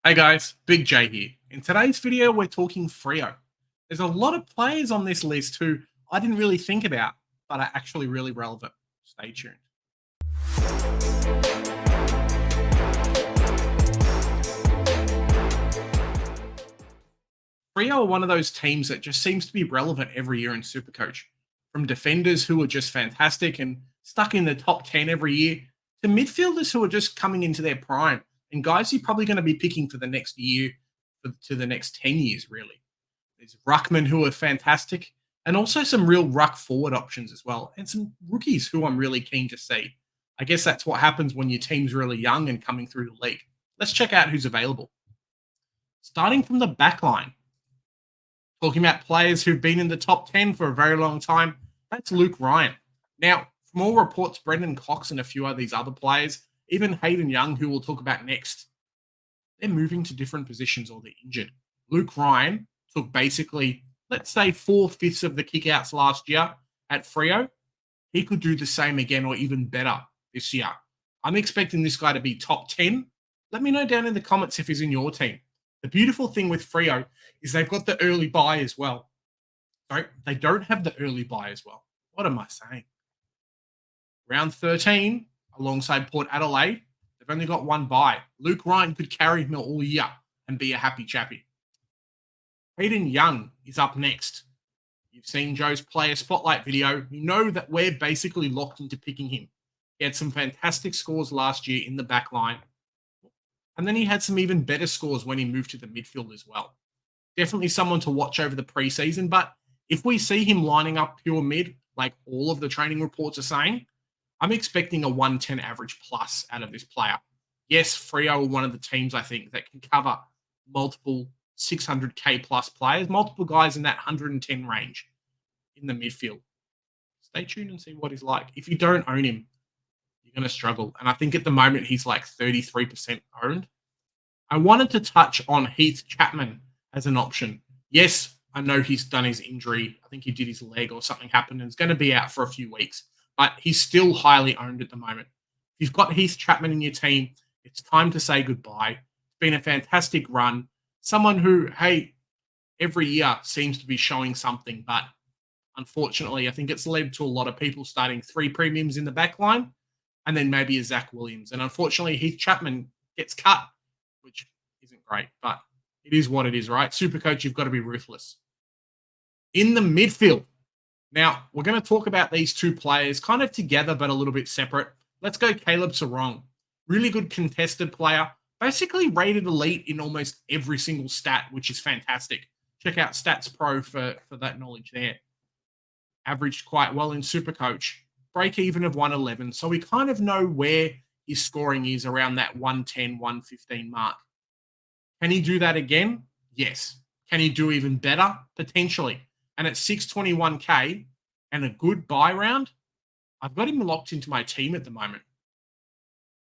Hey guys, Big J here. In today's video, we're talking Freo. There's a lot of players on this list who I didn't really think about, but are actually really relevant. Stay tuned. Freo are one of those teams that just seems to be relevant every year in Supercoach. From defenders who are just fantastic and stuck in the top 10 every year, to midfielders who are just coming into their prime, and guys you're probably going to be picking for the next year, to the next 10 years, really. There's ruckmen who are fantastic, and also some real ruck forward options as well, and some rookies who I'm really keen to see. I guess that's what happens when your team's really young and coming through the league. Let's check out who's available. Starting from the back line, talking about players who've been in the top 10 for a very long time, that's Luke Ryan. Now, from all reports, Brendan Cox and a few of these other players, even Hayden Young, who we'll talk about next, they're moving to different positions or they're injured. Luke Ryan took basically, let's say, 4/5 of the kickouts last year at Freo. He could do the same again or even better this year. I'm expecting this guy to be top 10. Let me know down in the comments if he's in your team. The beautiful thing with Freo is they've got the early buy as well. Sorry, they don't have the early buy as well. What am I saying? Round 13, alongside Port Adelaide, they've only got one buy. Luke Ryan could carry him all year and be a happy chappy. Hayden Young is up next. You've seen Joe's player spotlight video. You know that we're basically locked into picking him. He had some fantastic scores last year in the back line. And then he had some even better scores when he moved to the midfield as well. Definitely someone to watch over the preseason. But if we see him lining up pure mid, like all of the training reports are saying, I'm expecting a 110 average plus out of this player. Yes, Freo are one of the teams, I think, that can cover multiple 600k plus players, multiple guys in that 110 range in the midfield. Stay tuned and see what he's like. If you don't own him, you're going to struggle. And I think at the moment he's like 33% owned. I wanted to touch on Heath Chapman as an option. Yes, I know he's done his injury. I think he did his leg or something happened and is going to be out for a few weeks. But he's still highly owned at the moment. If you've got Heath Chapman in your team, it's time to say goodbye. It's been a fantastic run. Someone who, hey, every year seems to be showing something. But unfortunately, I think it's led to a lot of people starting 3 premiums in the back line and then maybe a Zach Williams. And unfortunately, Heath Chapman gets cut, which isn't great. But it is what it is, right? Supercoach, you've got to be ruthless. In the midfield, now, we're going to talk about these two players kind of together, but a little bit separate. Let's go Caleb Sarong. Really good contested player. Basically rated elite in almost every single stat, which is fantastic. Check out Stats Pro for that knowledge there. Averaged quite well in Supercoach. Break even of 111. So we kind of know where his scoring is around that 110, 115 mark. Can he do that again? Yes. Can he do even better? Potentially. And at 621k and a good buy round, I've got him locked into my team at the moment.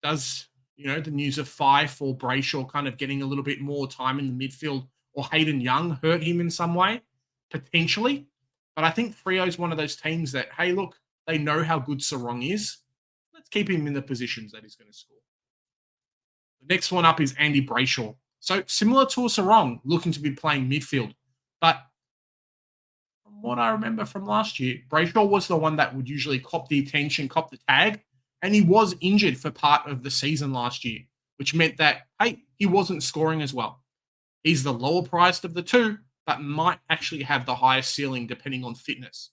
Does, the news of Fyfe or Brayshaw kind of getting a little bit more time in the midfield or Hayden Young hurt him in some way? Potentially. But I think Freo is one of those teams that, hey, look, they know how good Sarong is. Let's keep him in the positions that he's going to score. The next one up is Andy Brayshaw. So similar to a Sarong, looking to be playing midfield. But from what I remember from last year, Brayshaw was the one that would usually cop the attention, cop the tag, and he was injured for part of the season last year, which meant that, hey, he wasn't scoring as well. He's the lower priced of the two, but might actually have the highest ceiling depending on fitness.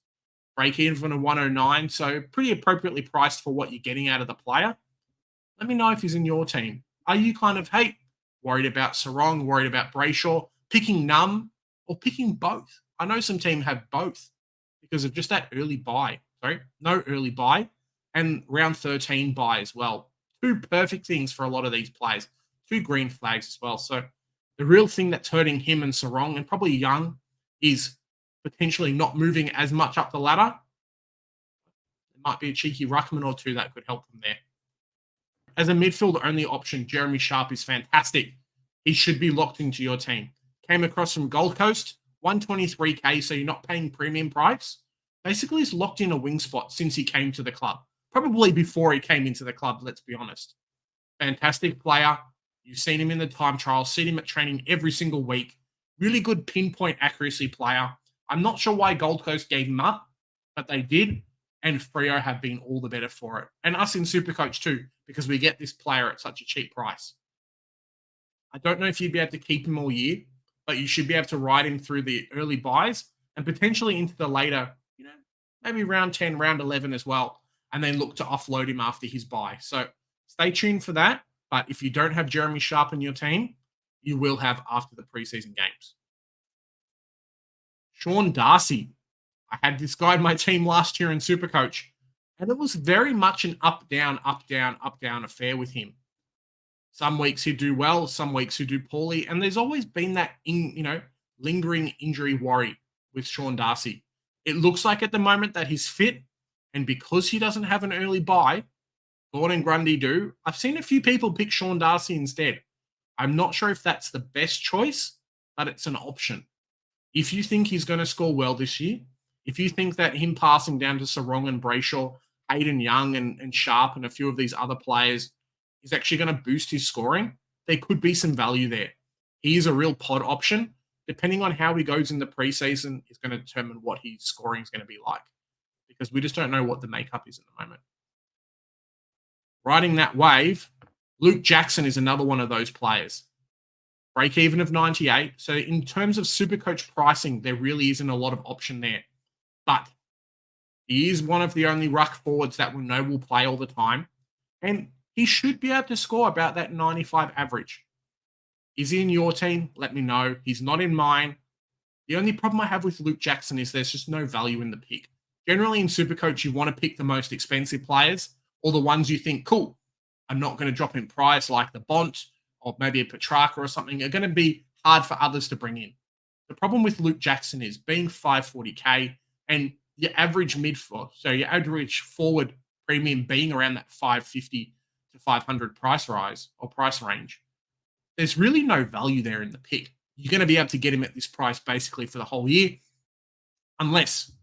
Break even of 109, so pretty appropriately priced for what you're getting out of the player. Let me know if he's in your team. Are you kind of, hey, worried about Sarong, worried about Brayshaw, picking none, or picking both? I know some teams have both because of just that early buy. Sorry, no early buy and round 13 buy as well. Two perfect things for a lot of these players. 2 green flags as well. So the real thing that's hurting him and Sarong and probably Young is potentially not moving as much up the ladder. There might be a cheeky ruckman or two that could help them there. As a midfield-only option, Jeremy Sharp is fantastic. He should be locked into your team. Came across from Gold Coast, 123k, so you're not paying premium price. Basically, he's locked in a wing spot since he came to the club. Probably before he came into the club, let's be honest. Fantastic player. You've seen him in the time trial, seen him at training every single week. Really good pinpoint accuracy player. I'm not sure why Gold Coast gave him up, but they did. And Freo have been all the better for it. And us in Supercoach too, because we get this player at such a cheap price. I don't know if you'd be able to keep him all year, but you should be able to ride him through the early buys and potentially into the later, maybe round 10, round 11 as well, and then look to offload him after his buy. So stay tuned for that. But if you don't have Jeremy Sharp in your team, you will have after the preseason games. Shawn Dary. I had this guy in my team last year in Supercoach, and it was very much an up, down, up, down, up, down affair with him. Some weeks he'd do well, some weeks he'd do poorly, and there's always been that, lingering injury worry with Shawn Dary. It looks like at the moment that he's fit, and because he doesn't have an early buy, Gordon Grundy do. I've seen a few people pick Shawn Dary instead. I'm not sure if that's the best choice, but it's an option. If you think he's going to score well this year, if you think that him passing down to Sarong and Brayshaw, Hayden Young and Sharp and a few of these other players is actually going to boost his scoring, there could be some value there. He is a real pod option. Depending on how he goes in the preseason is going to determine what his scoring is going to be like, because we just don't know what the makeup is at the moment. Riding that wave, Luke Jackson is another one of those players. Break even of 98. So in terms of Supercoach pricing, there really isn't a lot of option there. But he is one of the only ruck forwards that we know will play all the time. And he should be able to score about that 95 average. Is he in your team? Let me know. He's not in mine. The only problem I have with Luke Jackson is there's just no value in the pick. Generally in Supercoach, you want to pick the most expensive players or the ones you think, cool, I'm not going to drop in price like the Bont or maybe a Petrarca or something, are going to be hard for others to bring in. The problem with Luke Jackson is being 540K and your average so your average forward premium being around that 550 to 500 price rise or price range. There's really no value there in the pick. You're going to be able to get him at this price basically for the whole year, unless,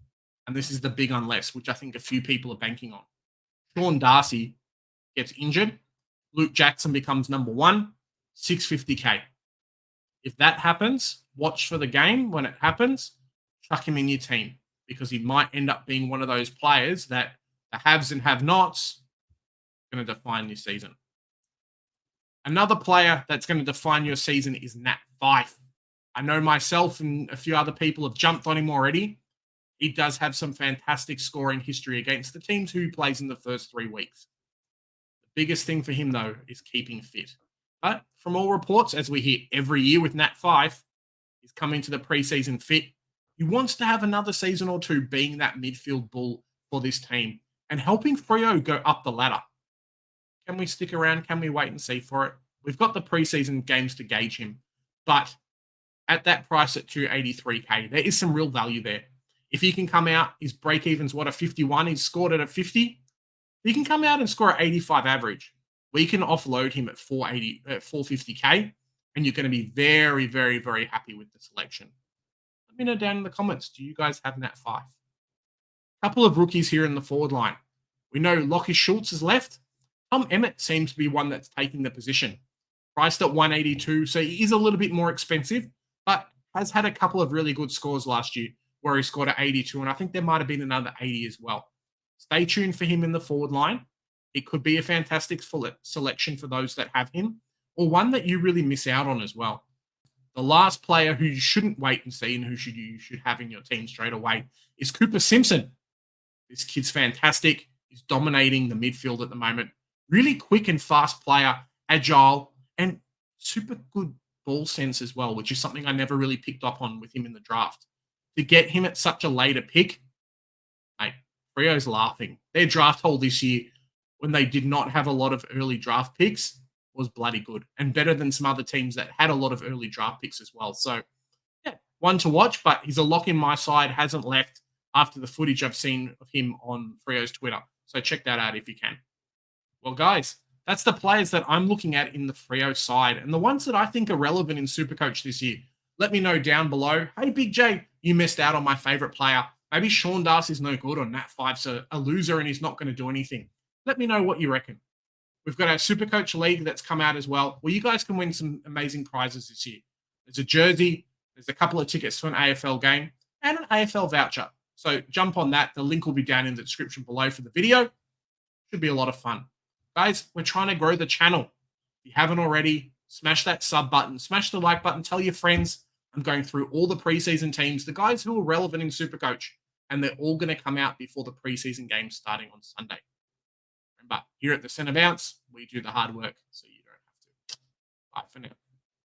and this is the big unless, which I think a few people are banking on, Shawn Dary gets injured, Luke Jackson becomes number one, 650K. If that happens, watch for the game when it happens, chuck him in your team, because he might end up being one of those players that the haves and have-nots are going to define your season. Another player that's going to define your season is Nat Fyfe. I know myself and a few other people have jumped on him already. He does have some fantastic scoring history against the teams who he plays in the first 3 weeks. The biggest thing for him, though, is keeping fit. But from all reports, as we hear every year with Nat Fyfe, he's coming to the preseason fit. He wants to have another season or two being that midfield bull for this team and helping Freo go up the ladder. Can we stick around? Can we wait and see for it? We've got the preseason games to gauge him. But at that price at 283K, there is some real value there. If he can come out, his break-even's a 51. He's scored at a 50. He can come out and score at 85 average. We can offload him at 450K, and you're going to be very, very, very happy with the selection. Let me know down in the comments. Do you guys have Nat Fyfe? A couple of rookies here in the forward line. We know Lockie Schultz has left. Tom Emmett seems to be one that's taking the position. Priced at 182, so he is a little bit more expensive, but has had a couple of really good scores last year where he scored at 82, and I think there might have been another 80 as well. Stay tuned for him in the forward line. It could be a fantastic selection for those that have him, or one that you really miss out on as well. The last player who you shouldn't wait and see and who you should have in your team straight away is Cooper Simpson. This kid's fantastic. He's dominating the midfield at the moment. Really quick and fast player, agile, and super good ball sense as well, which is something I never really picked up on with him in the draft. To get him at such a later pick, mate, Freo's laughing. Their draft haul this year, when they did not have a lot of early draft picks, was bloody good and better than some other teams that had a lot of early draft picks as well. So, yeah, one to watch, but he's a lock in my side, hasn't left after the footage I've seen of him on Freo's Twitter. So check that out if you can. Well, guys, that's the players that I'm looking at in the Freo side and the ones that I think are relevant in Supercoach this year. Let me know down below. Hey, Big J, you missed out on my favorite player. Maybe Shawn Dary is no good or Nat Fyfe's a loser and he's not going to do anything. Let me know what you reckon. We've got our Supercoach League that's come out as well, where you guys can win some amazing prizes this year. There's a jersey, there's a couple of tickets to an AFL game, and an AFL voucher. So jump on that. The link will be down in the description below for the video. Should be a lot of fun. Guys, we're trying to grow the channel. If you haven't already, smash that sub button, smash the like button, tell your friends. I'm going through all the preseason teams, the guys who are relevant in Supercoach, and they're all going to come out before the preseason game starting on Sunday. Remember, here at the Centre Bounce, we do the hard work so you don't have to. Bye for now.